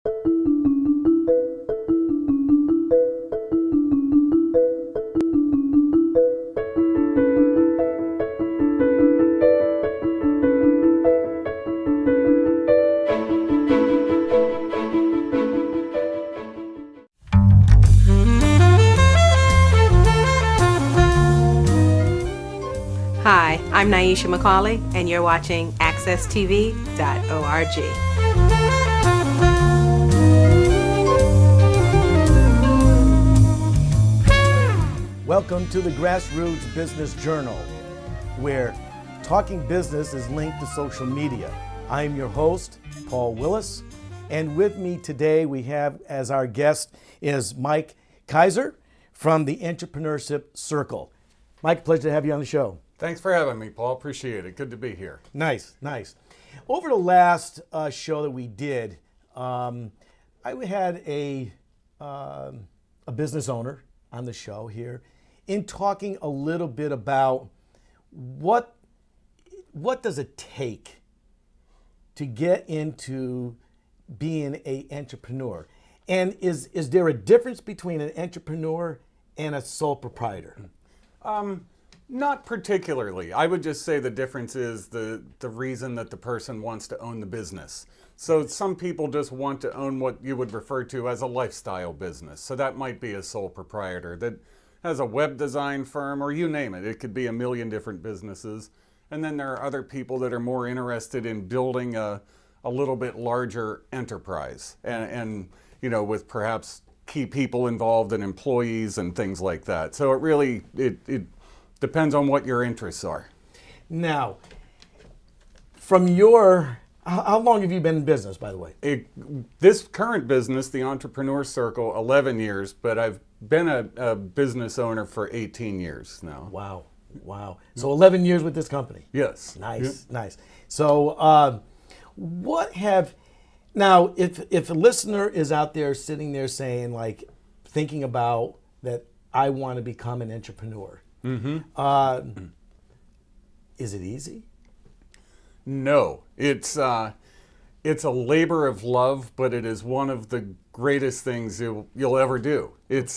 Hi, I'm Naisha McCauley, and you're watching AccessTV.org. Welcome to the Grassroots Business Journal, where talking business is linked to social media. I am your host, Paul Wilusz, and with me today we have as our guest is Mike Keiser from the Entrepreneurship Circle. Mike, pleasure to have you on the show. Thanks for having me, Paul. Appreciate it. Good to be here. Nice. Over the last show that we did, I had a business owner on the show here in talking a little bit about what does it take to get into being an entrepreneur, and is there a difference between an entrepreneur and a sole proprietor? Not particularly. I would just say the difference is the reason that the person wants to own the business. So some people just want to own what you would refer to as a lifestyle business. So that might be a sole proprietor that has a web design firm, or you name it. It could be a million different businesses. And then there are other people that are more interested in building a little bit larger enterprise and you know, with perhaps key people involved and employees and things like that. So it really, it depends on what your interests are. Now, from how long have you been in business, by the way? This current business, the Entrepreneur Circle, 11 years, but I've been a business owner for 18 years now. Wow. So 11 years with this company? Yes. Nice. So now, if a listener is out there sitting there saying, like, thinking about that, I want to become an entrepreneur, is it easy? No, it's a labor of love, but it is one of the greatest things you'll ever do. It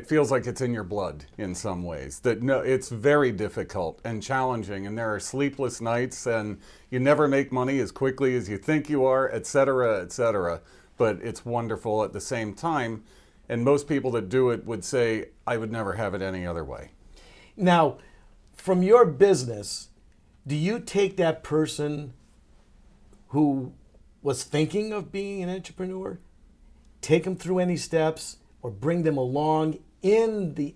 feels like it's in your blood in some ways. It's very difficult and challenging, and there are sleepless nights, and you never make money as quickly as you think you are, et cetera, but it's wonderful at the same time. And most people that do it would say, I would never have it any other way. Now, from your business, do you take that person who was thinking of being an entrepreneur, take them through any steps, or bring them along in the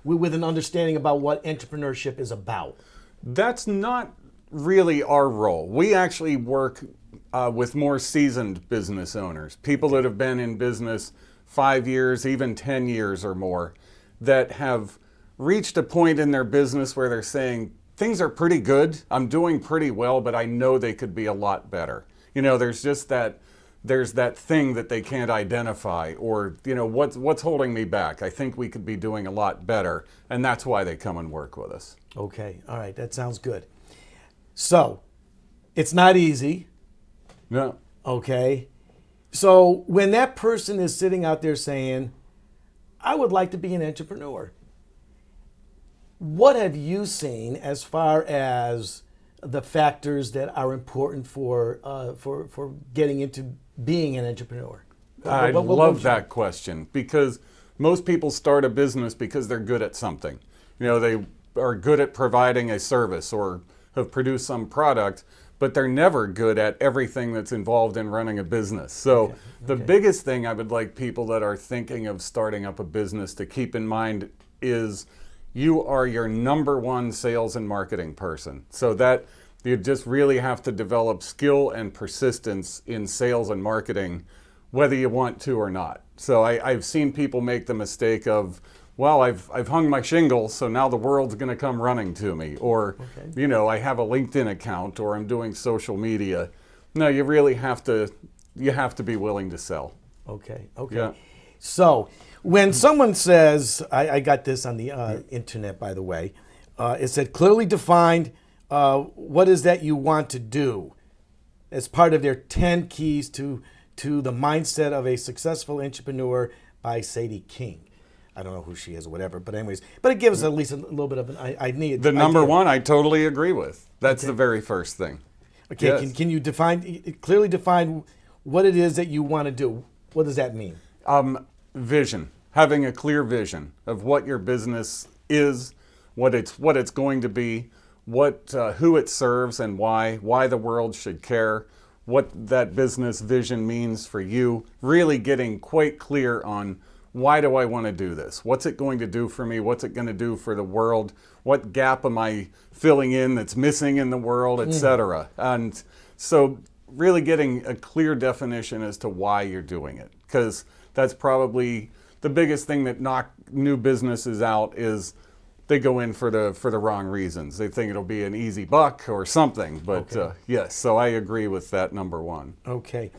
with an understanding about what entrepreneurship is about? That's not really our role. We actually work with more seasoned business owners, people that have been in business 5 years, even 10 years or more, that have reached a point in their business where they're saying, things are pretty good, I'm doing pretty well, but I know they could be a lot better. You know, there's that thing that they can't identify, or, you know, what's holding me back? I think we could be doing a lot better, and that's why they come and work with us. Okay, all right, that sounds good. So, it's not easy. No. Okay. So when that person is sitting out there saying, I would like to be an entrepreneur, what have you seen as far as the factors that are important for getting into being an entrepreneur? I love that question, because most people start a business because they're good at something. You know, they are good at providing a service or have produced some product, but they're never good at everything that's involved in running a business. So the biggest thing I would like people that are thinking of starting up a business to keep in mind is you are your number one sales and marketing person. So that you just really have to develop skill and persistence in sales and marketing, whether you want to or not. So I've seen people make the mistake of, well, I've hung my shingles, so now the world's going to come running to me. Or, you know, I have a LinkedIn account, or I'm doing social media. No, you really have to be willing to sell. Okay. Yeah. So when someone says, I got this on the internet, by the way, it said clearly defined, what is that you want to do, as part of their 10 keys to to the Mindset of a Successful Entrepreneur by Sadie King. I don't know who she is or whatever, but anyways, but it gives at least a little bit of an idea. The number one, I totally agree with. That's the very first thing. Okay, yes. Can you clearly define what it is that you want to do? What does that mean? Vision. Having a clear vision of what your business is, what it's going to be, who it serves and why the world should care, what that business vision means for you. Really getting quite clear on why do I want to do this? What's it going to do for me? What's it going to do for the world? What gap am I filling in that's missing in the world, etc. And so really getting a clear definition as to why you're doing it, because that's probably the biggest thing that knock new businesses out is they go in for the wrong reasons. They think it'll be an easy buck or something. But yes, so I agree with that number one. Okay.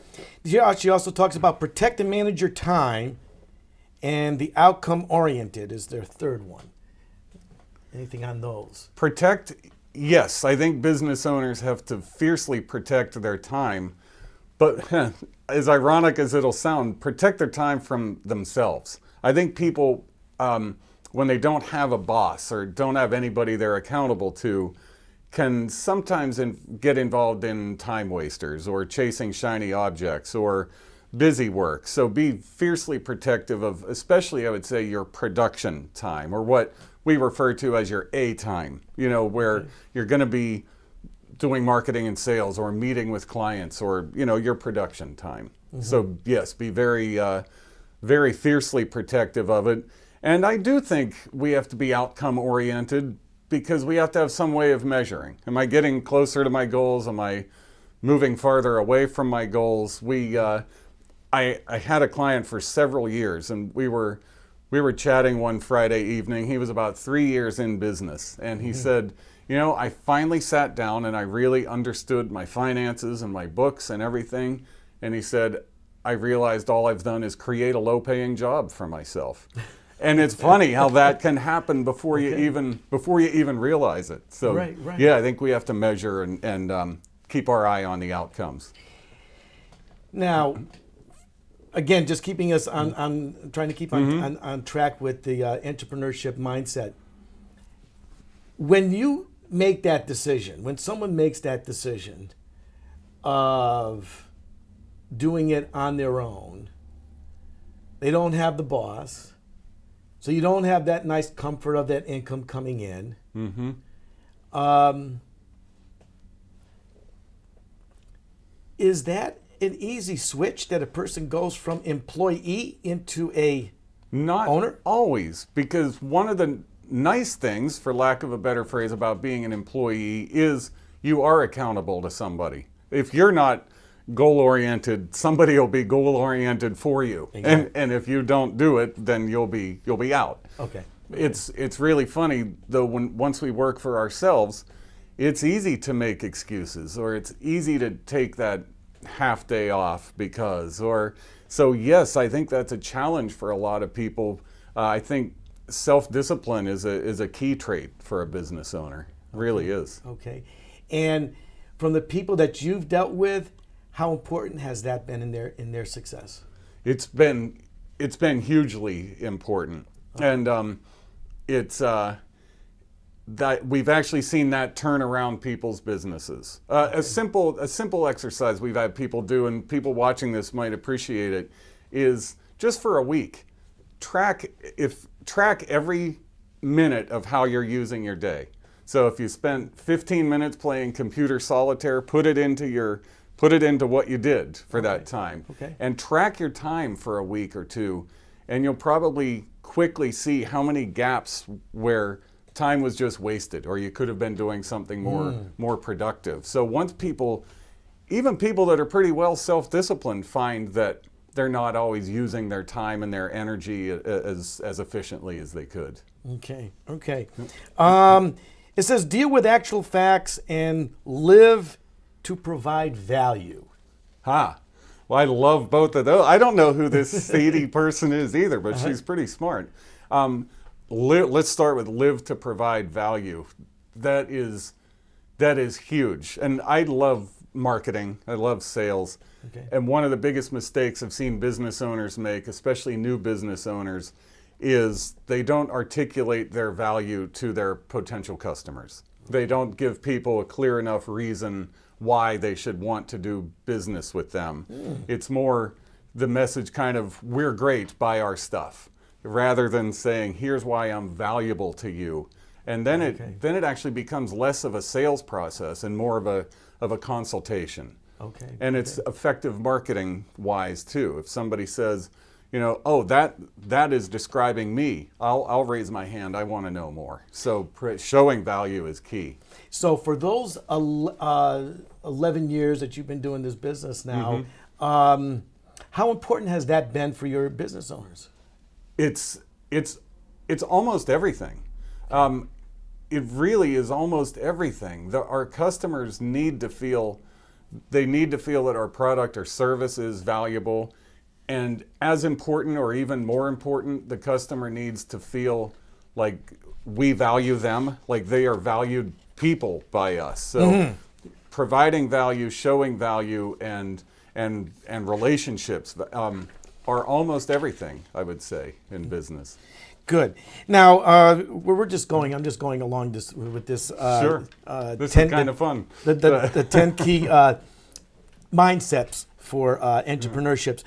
She also talks about protect and manage your time, and the outcome oriented is their third one. Anything on those? Protect, yes. I think business owners have to fiercely protect their time. But as ironic as it'll sound, protect their time from themselves. I think people, when they don't have a boss or don't have anybody they're accountable to, can sometimes get involved in time wasters or chasing shiny objects or busy work. So be fiercely protective of, especially I would say, your production time, or what we refer to as your A time, where you're going to be doing marketing and sales or meeting with clients, or your production time. So yes, be very very fiercely protective of it. And I do think we have to be outcome oriented, because we have to have some way of measuring. Am I getting closer to my goals? Am I moving farther away from my goals? I had a client for several years, and we were chatting one Friday evening. He was about 3 years in business, and he said, I finally sat down and I really understood my finances and my books and everything. And he said, I realized all I've done is create a low-paying job for myself. And it's funny how that can happen before you even realize it. So right. Yeah, I think we have to measure and keep our eye on the outcomes. Now, again, just keeping us on trying to keep on track with the entrepreneurship mindset. When you make that decision, when someone makes that decision of doing it on their own, they don't have the boss, so you don't have that nice comfort of that income coming in. Is that an easy switch that a person goes from employee into a owner? Not always, because one of the nice things, for lack of a better phrase, about being an employee is you are accountable to somebody. If you're not goal-oriented, somebody will be goal-oriented for you. Exactly. And if you don't do it, then you'll be out. Okay. It's really funny though, once we work for ourselves, it's easy to make excuses, or it's easy to take that half day off so yes, I think that's a challenge for a lot of people. I think self-discipline is a key trait for a business owner. It really is. Okay. And from the people that you've dealt with, how important has that been in their success? It's been hugely important. Okay. And it's that we've actually seen that turn around people's businesses. A simple exercise we've had people do, and people watching this might appreciate it, is just for a week, track every minute of how you're using your day. So if you spent 15 minutes playing computer solitaire, put it into what you did for that time. Okay. And track your time for a week or two, and you'll probably quickly see how many gaps where time was just wasted, or you could have been doing something more productive. So once even people that are pretty well self-disciplined, find that they're not always using their time and their energy as efficiently as they could. Okay. It says deal with actual facts and live to provide value. Well, I love both of those. I don't know who this Sadie person is either, but she's pretty smart. Let's start with live to provide value. That is huge. And I love marketing. I love sales. Okay. And one of the biggest mistakes I've seen business owners make, especially new business owners, is they don't articulate their value to their potential customers. They don't give people a clear enough reason why they should want to do business with them. It's more the message kind of, we're great, buy our stuff, rather than saying, here's why I'm valuable to you. And then it actually becomes less of a sales process and more of a consultation. Okay. And it's effective marketing wise too. If somebody says, oh, that is describing me, I'll raise my hand, I want to know more. So showing value is key. So for those 11 years that you've been doing this business now, how important has that been for your business owners? It's almost everything. It really is almost everything. Our customers need to feel that our product or service is valuable. And as important, or even more important, the customer needs to feel like we value them, like they are valued people by us. So providing value, showing value, and relationships are almost everything, I would say, in business. Good. Now, I'm just going along with this. Sure. This is kind of fun. The 10 key mindsets for entrepreneurships.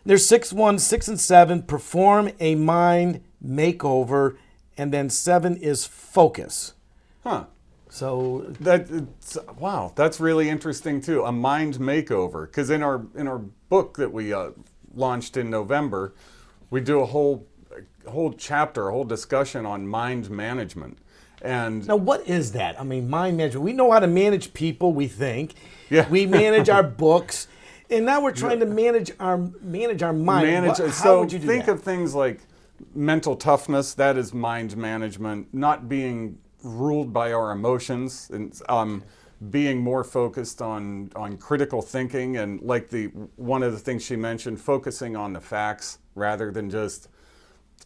There's 6 and 7, perform a mind makeover, and then 7 is focus. Huh. So wow, that's really interesting too. A mind makeover, because in our book that we launched in November, we do a whole chapter, a whole discussion on mind management. And now, what is that? I mean, mind management. We know how to manage people. We think. Yeah. We manage our books. And now we're trying to manage our mind. How would you do think that? of things like mental toughness. That is mind management. Not being ruled by our emotions, and being more focused on critical thinking, and like one of the things she mentioned, focusing on the facts rather than just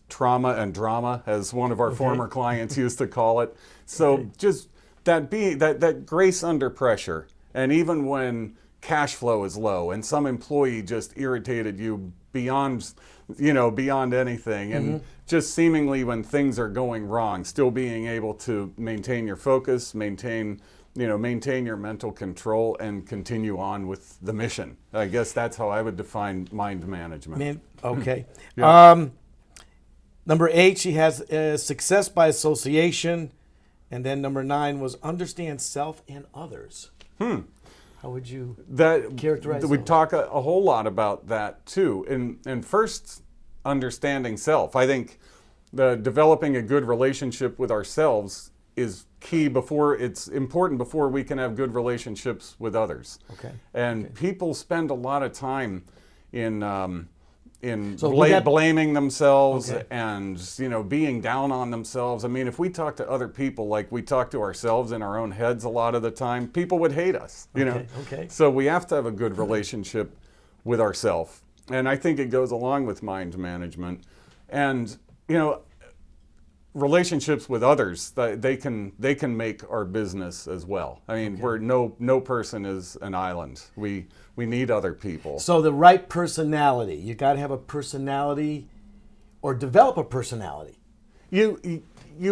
trauma and drama, as one of our former clients used to call it. So just that grace under pressure, and even when cash flow is low and some employee just irritated you beyond anything, and just seemingly when things are going wrong, still being able to maintain your focus, maintain your mental control, and continue on with the mission. I guess that's how I would define mind management. Okay. Yeah. Number 8, she has success by association, and then number 9 was understand self and others. How would you characterize we those? talk a whole lot about that too. And first, understanding self. I think developing a good relationship with ourselves is key. It's important before we can have good relationships with others. Okay. And people spend a lot of time in So blaming themselves and being down on themselves. I mean, if we talk to other people like we talk to ourselves in our own heads a lot of the time, people would hate us. Okay. So we have to have a good relationship with ourselves, and I think it goes along with mind management. And relationships with others, they can make our business as well. I mean, we're no person is an island. We need other people. So the right personality. You got to have a personality, or develop a personality. You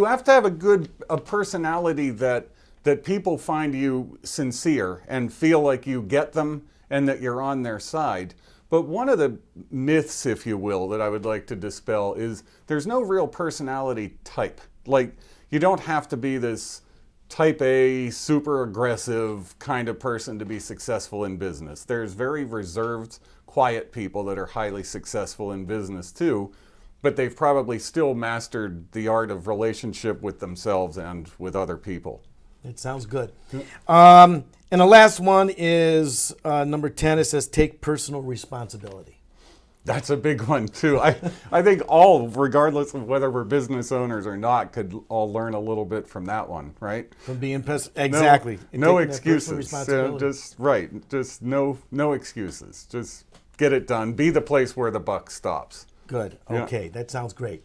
have to have a personality that people find you sincere and feel like you get them and that you're on their side. But one of the myths, if you will, that I would like to dispel is there's no real personality type. Like, you don't have to be this type A, super aggressive kind of person to be successful in business. There's very reserved, quiet people that are highly successful in business too, but they've probably still mastered the art of relationship with themselves and with other people. It sounds good. And the last one is number 10. It says take personal responsibility. That's a big one too. I think all, regardless of whether we're business owners or not, could all learn a little bit from that one, right? From being exactly. No excuses. Just no excuses. Just get it done. Be the place where the buck stops. Good. Yeah. Okay, that sounds great.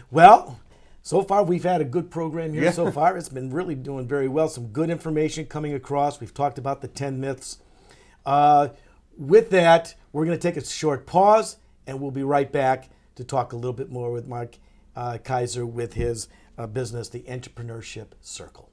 Well, So far, we've had a good program here Yeah. so far. It's been really doing very well. Some good information coming across. We've talked about the 10 myths. With that, we're going to take a short pause, and we'll be right back to talk a little bit more with Mike Keiser with his business, the Entrepreneurship Circle.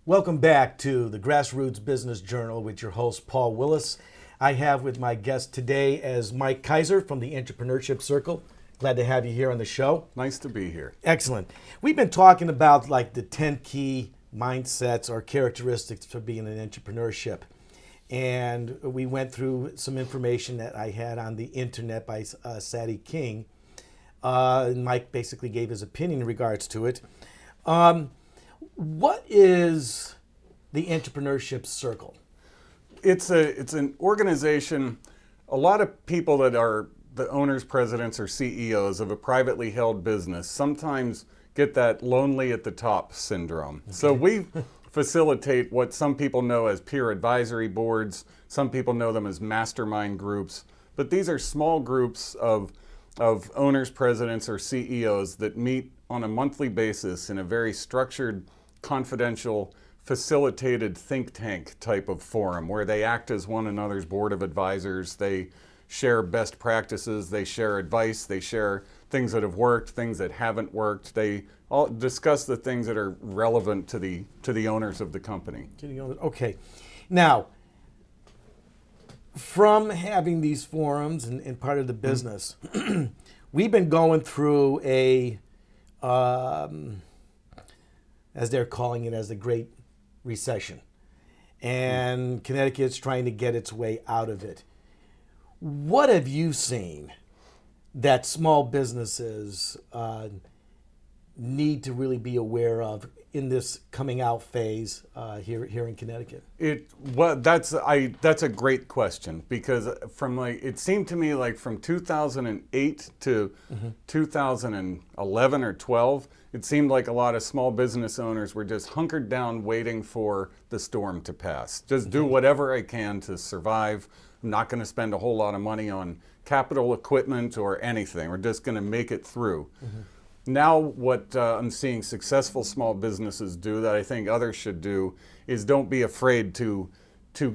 Welcome back to the Grassroots Business Journal with your host, Paul Wilusz. I have with my guest today as Mike Keiser from the Entrepreneurship Circle. Glad to have you here on the show. Nice to be here. Excellent. We've been talking about like the 10 key mindsets or characteristics for being in entrepreneurship. And we went through some information that I had on the internet by Sadie King. And Mike basically gave his opinion in regards to it. What is the Entrepreneurship Circle? It's an organization. A lot of people that are the owners, presidents, or CEOs of a privately held business sometimes get that lonely at the top syndrome. Okay. So we facilitate what some people know as peer advisory boards. Some people know them as mastermind groups. But these are small groups of owners, presidents, or CEOs that meet on a monthly basis in a very structured, confidential, facilitated think tank type of forum where they act as one another's board of advisors. They share best practices, they share advice, they share things that have worked, things that haven't worked. They all discuss the things that are relevant to the owners of the company. Okay. Now, from having these forums and part of the business, we've been going through a as they're calling it, as the Great Recession. And Connecticut's trying to get its way out of it. What have you seen that small businesses need to really be aware of in this coming out phase here in Connecticut? That's a great question, because it seemed to me like from 2008 to 2011 or 12, it seemed like a lot of small business owners were just hunkered down waiting for the storm to pass. Just do whatever I can to survive. I'm not going to spend a whole lot of money on capital equipment or anything. We're just going to make it through. Now what I'm seeing successful small businesses do that I think others should do is don't be afraid to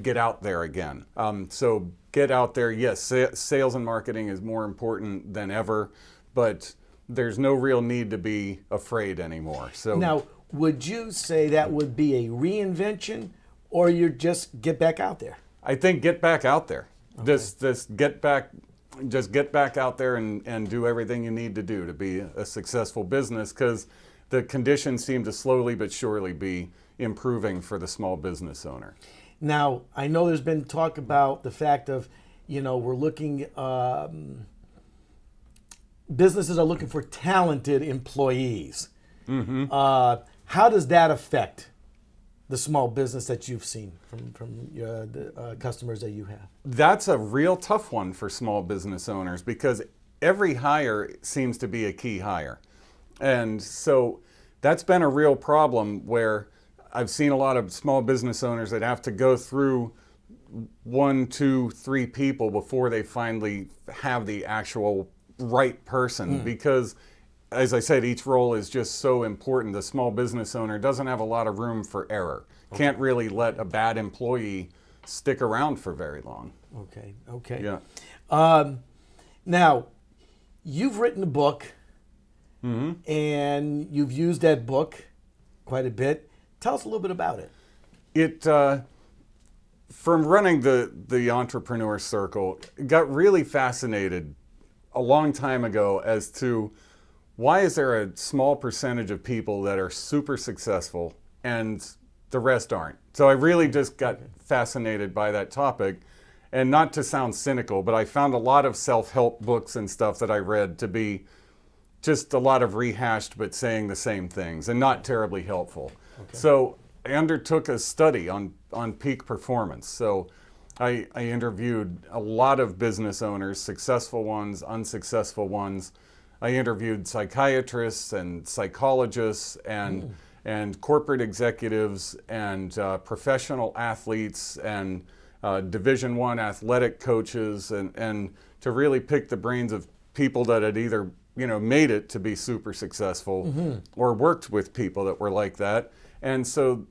get out there again. So get out there. Yes, sales and marketing is more important than ever, but there's no real need to be afraid anymore. So now, would you say that would be a reinvention, or you just get back out there? I think get back out there. Okay. Just get back out there and do everything you need to do to be a successful business, because the conditions seem to slowly but surely be improving for the small business owner. Now, I know there's been talk about the fact of, we're looking, businesses are looking for talented employees. How does that affect the small business that you've seen from the customers that you have? That's a real tough one for small business owners, because every hire seems to be a key hire. And so that's been a real problem where I've seen a lot of small business owners that have to go through 1, 2, 3 people before they finally have the actual right person, because as I said, each role is just so important. The small business owner doesn't have a lot of room for error. Can't really let a bad employee stick around for very long. Okay. Yeah. Now, you've written a book, and you've used that book quite a bit. Tell us a little bit about it. It from running the entrepreneur circle, got really fascinated a long time ago as to why is there a small percentage of people that are super successful and the rest aren't. So I really just got fascinated by that topic. And not to sound cynical, but I found a lot of self-help books and stuff that I read to be just a lot of rehashed but saying the same things and not terribly helpful. So I undertook a study on peak performance. So I interviewed a lot of business owners, successful ones, unsuccessful ones. I interviewed psychiatrists and psychologists and corporate executives and professional athletes and Division I athletic coaches, and to really pick the brains of people that had either made it to be super successful or worked with people that were like that. And so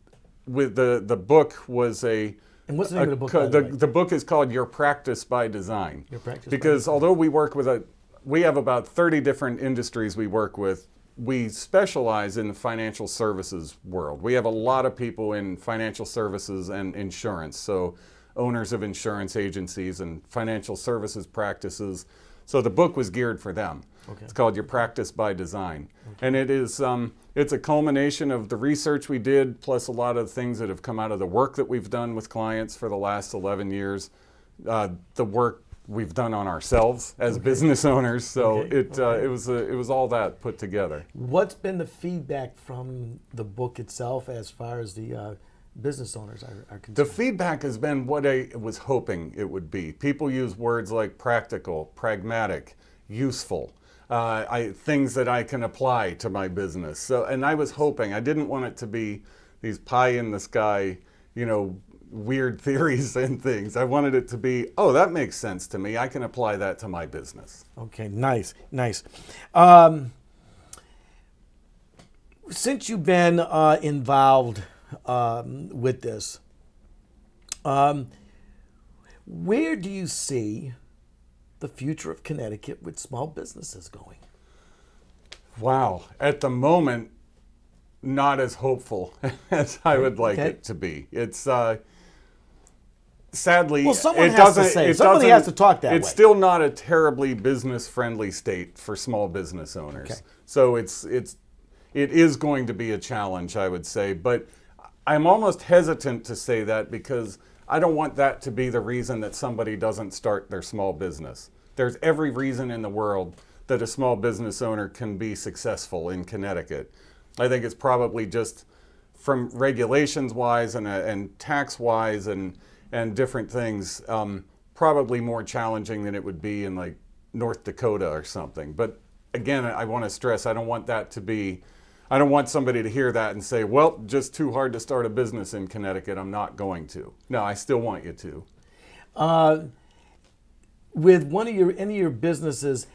with the book was a... And what's the name of the book, by the way? The book is called Your Practice by Design. Your Practice because by Design. although we work with we have about 30 different industries we work with, we specialize in the financial services world. We have a lot of people in financial services and insurance, so owners of insurance agencies and financial services practices. So the book was geared for them. It's called Your Practice by Design. And it is, it's a culmination of the research we did, plus a lot of things that have come out of the work that we've done with clients for the last 11 years, the work we've done on ourselves as business owners. So it was all that put together. What's been the feedback from the book itself as far as the business owners are concerned? The feedback has been what I was hoping it would be. People use words like practical, pragmatic, useful, things that I can apply to my business. So, and I was hoping, I didn't want it to be these pie in the sky, weird theories and things. I wanted it to be, oh, that makes sense to me. I can apply that to my business. Okay, nice. Since you've been involved with this, where do you see the future of Connecticut with small businesses going? Wow. At the moment, not as hopeful as I would like it to be. It's sadly, well, someone it has doesn't. to say. It Somebody doesn't, has to talk that way. It's still not a terribly business-friendly state for small business owners. Okay. So it is going to be a challenge, I would say. But I'm almost hesitant to say that because I don't want that to be the reason that somebody doesn't start their small business. There's every reason in the world that a small business owner can be successful in Connecticut. I think it's probably just from regulations-wise and tax-wise and different things, probably more challenging than it would be in like North Dakota or something. But again, I want to stress, I don't want somebody to hear that and say, well, just too hard to start a business in Connecticut, I'm not going to. No, I still want you to. With any of your businesses,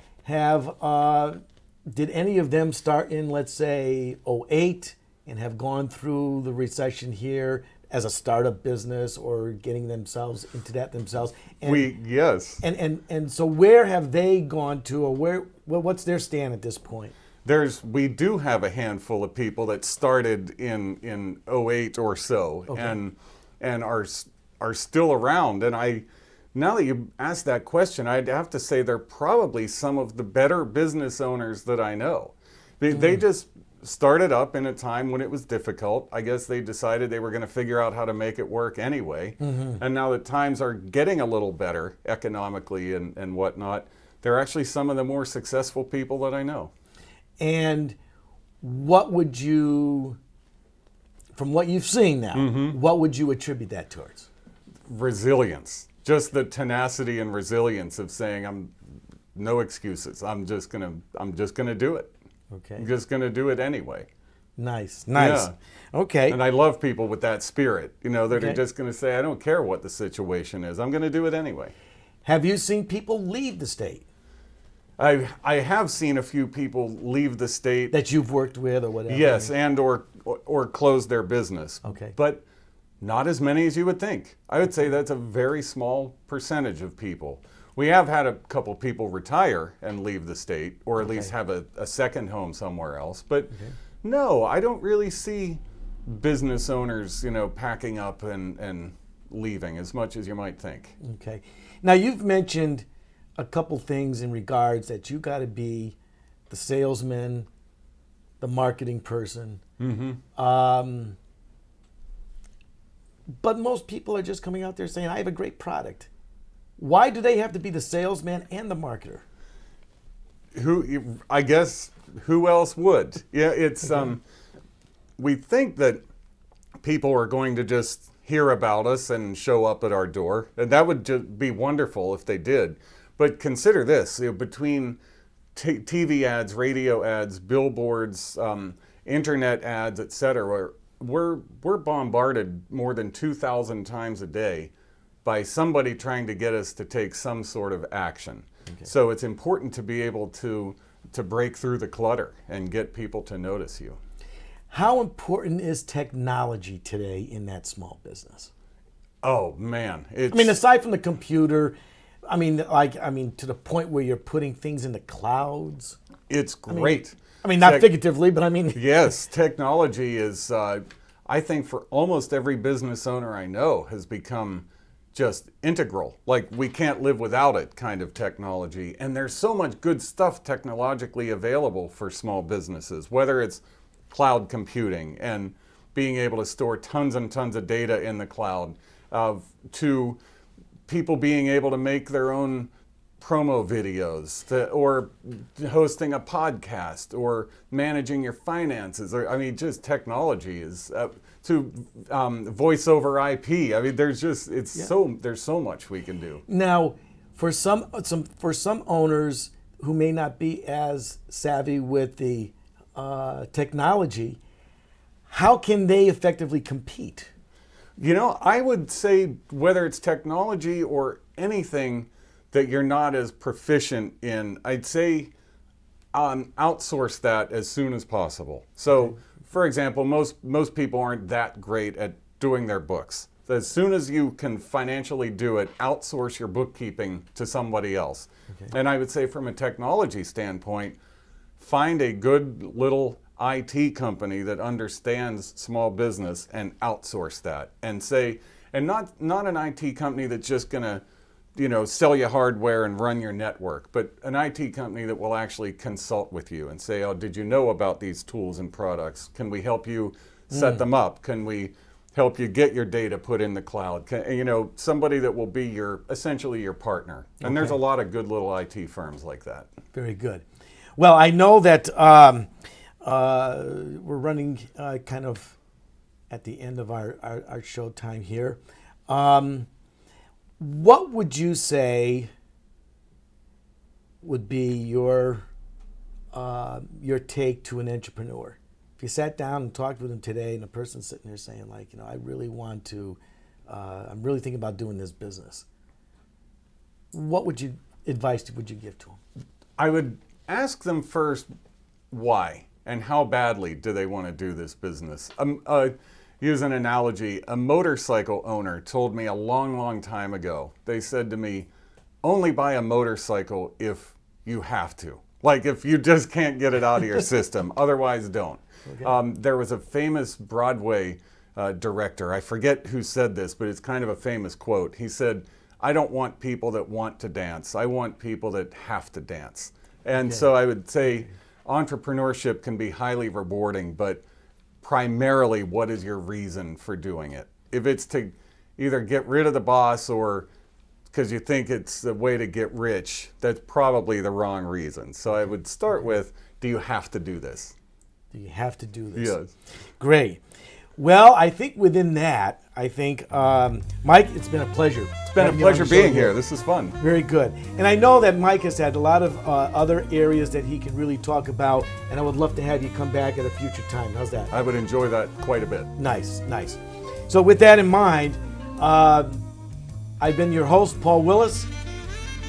did any of them start in, let's say, 2008 and have gone through the recession here as a startup business or getting themselves into that themselves? Yes. And so where have they gone to, or what's their stand at this point? We do have a handful of people that started in 2008 or so, and are still around. And now that you asked that question, I'd have to say they're probably some of the better business owners that I know. They just started up in a time when it was difficult. I guess they decided they were going to figure out how to make it work anyway. And now that times are getting a little better economically and whatnot, they're actually some of the more successful people that I know. And what would you, from what you've seen now, what would you attribute that towards? Resilience. Just the tenacity and resilience of saying, no excuses. I'm just gonna do it. Okay. I'm just gonna do it anyway. Nice. Yeah. Okay. And I love people with that spirit, that Okay. are just going to say, I don't care what the situation is. I'm going to do it anyway. Have you seen people leave the state I have seen a few people leave the state. that you've worked with or whatever? Yes, and or close their business. Okay. But not as many as you would think. I would say that's a very small percentage of people. We have had a couple people retire and leave the state, or at least have a second home somewhere else. But no, I don't really see business owners, packing up and leaving as much as you might think. Okay. Now, you've mentioned a couple things in regards that you got to be the salesman, the marketing person. But most people are just coming out there saying, I have a great product. Why do they have to be the salesman and the marketer? I guess who else would? Yeah, it's we think that people are going to just hear about us and show up at our door, and that would just be wonderful if they did. But consider this: between TV ads, radio ads, billboards, internet ads, etc., we're bombarded more than 2,000 times a day by somebody trying to get us to take some sort of action. Okay. So it's important to be able to break through the clutter and get people to notice you. How important is technology today in that small business? Oh man, aside from the computer, to the point where you're putting things in the clouds. It's great. Not figuratively, but Yes, technology is, I think for almost every business owner I know, has become just integral. Like, we can't live without it kind of technology. And there's so much good stuff technologically available for small businesses, whether it's cloud computing and being able to store tons and tons of data in the cloud, to people being able to make their own promo videos, or hosting a podcast, or managing your finances, or just technology is to voice over IP. There's so much we can do. Now, for some owners who may not be as savvy with the technology, how can they effectively compete? I would say whether it's technology or anything that you're not as proficient in, I'd say outsource that as soon as possible. So, for example, most people aren't that great at doing their books. As soon as you can financially do it, outsource your bookkeeping to somebody else. Okay. And I would say from a technology standpoint, find a good little IT company that understands small business and outsource that. And not an IT company that's just going to sell you hardware and run your network, but an IT company that will actually consult with you and say, oh, did you know about these tools and products? Can we help you set them up? Can we help you get your data put in the cloud? Somebody that will be essentially your partner. And there's a lot of good little IT firms like that. Very good. Well, I know that we're running kind of at the end of our show time here. What would you say would be your take to an entrepreneur? If you sat down and talked with them today, and a person's sitting there saying, I really want to, I'm really thinking about doing this business. What advice would you give to them? I would ask them first why and how badly do they want to do this business. Use an analogy. A motorcycle owner told me a long, long time ago, they said to me, only buy a motorcycle if you have to. Like if you just can't get it out of your system, otherwise don't. Okay. There was a famous Broadway director, I forget who said this, but it's kind of a famous quote. He said, I don't want people that want to dance, I want people that have to dance. And so I would say entrepreneurship can be highly rewarding, but primarily, what is your reason for doing it? If it's to either get rid of the boss or because you think it's the way to get rich, that's probably the wrong reason. So I would start with, do you have to do this? Do you have to do this? Yes. Great. Well, I think within that, Mike, it's been a pleasure. It's been a pleasure being here. This is fun. Very good. And I know that Mike has had a lot of other areas that he can really talk about, and I would love to have you come back at a future time. How's that? I would enjoy that quite a bit. Nice, nice. So with that in mind, I've been your host, Paul Wilusz,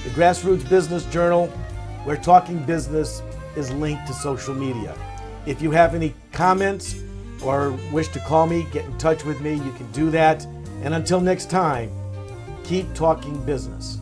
the Grassroots Business Journal, where talking business is linked to social media. If you have any comments or wish to call me, get in touch with me, you can do that. And until next time, keep talking business.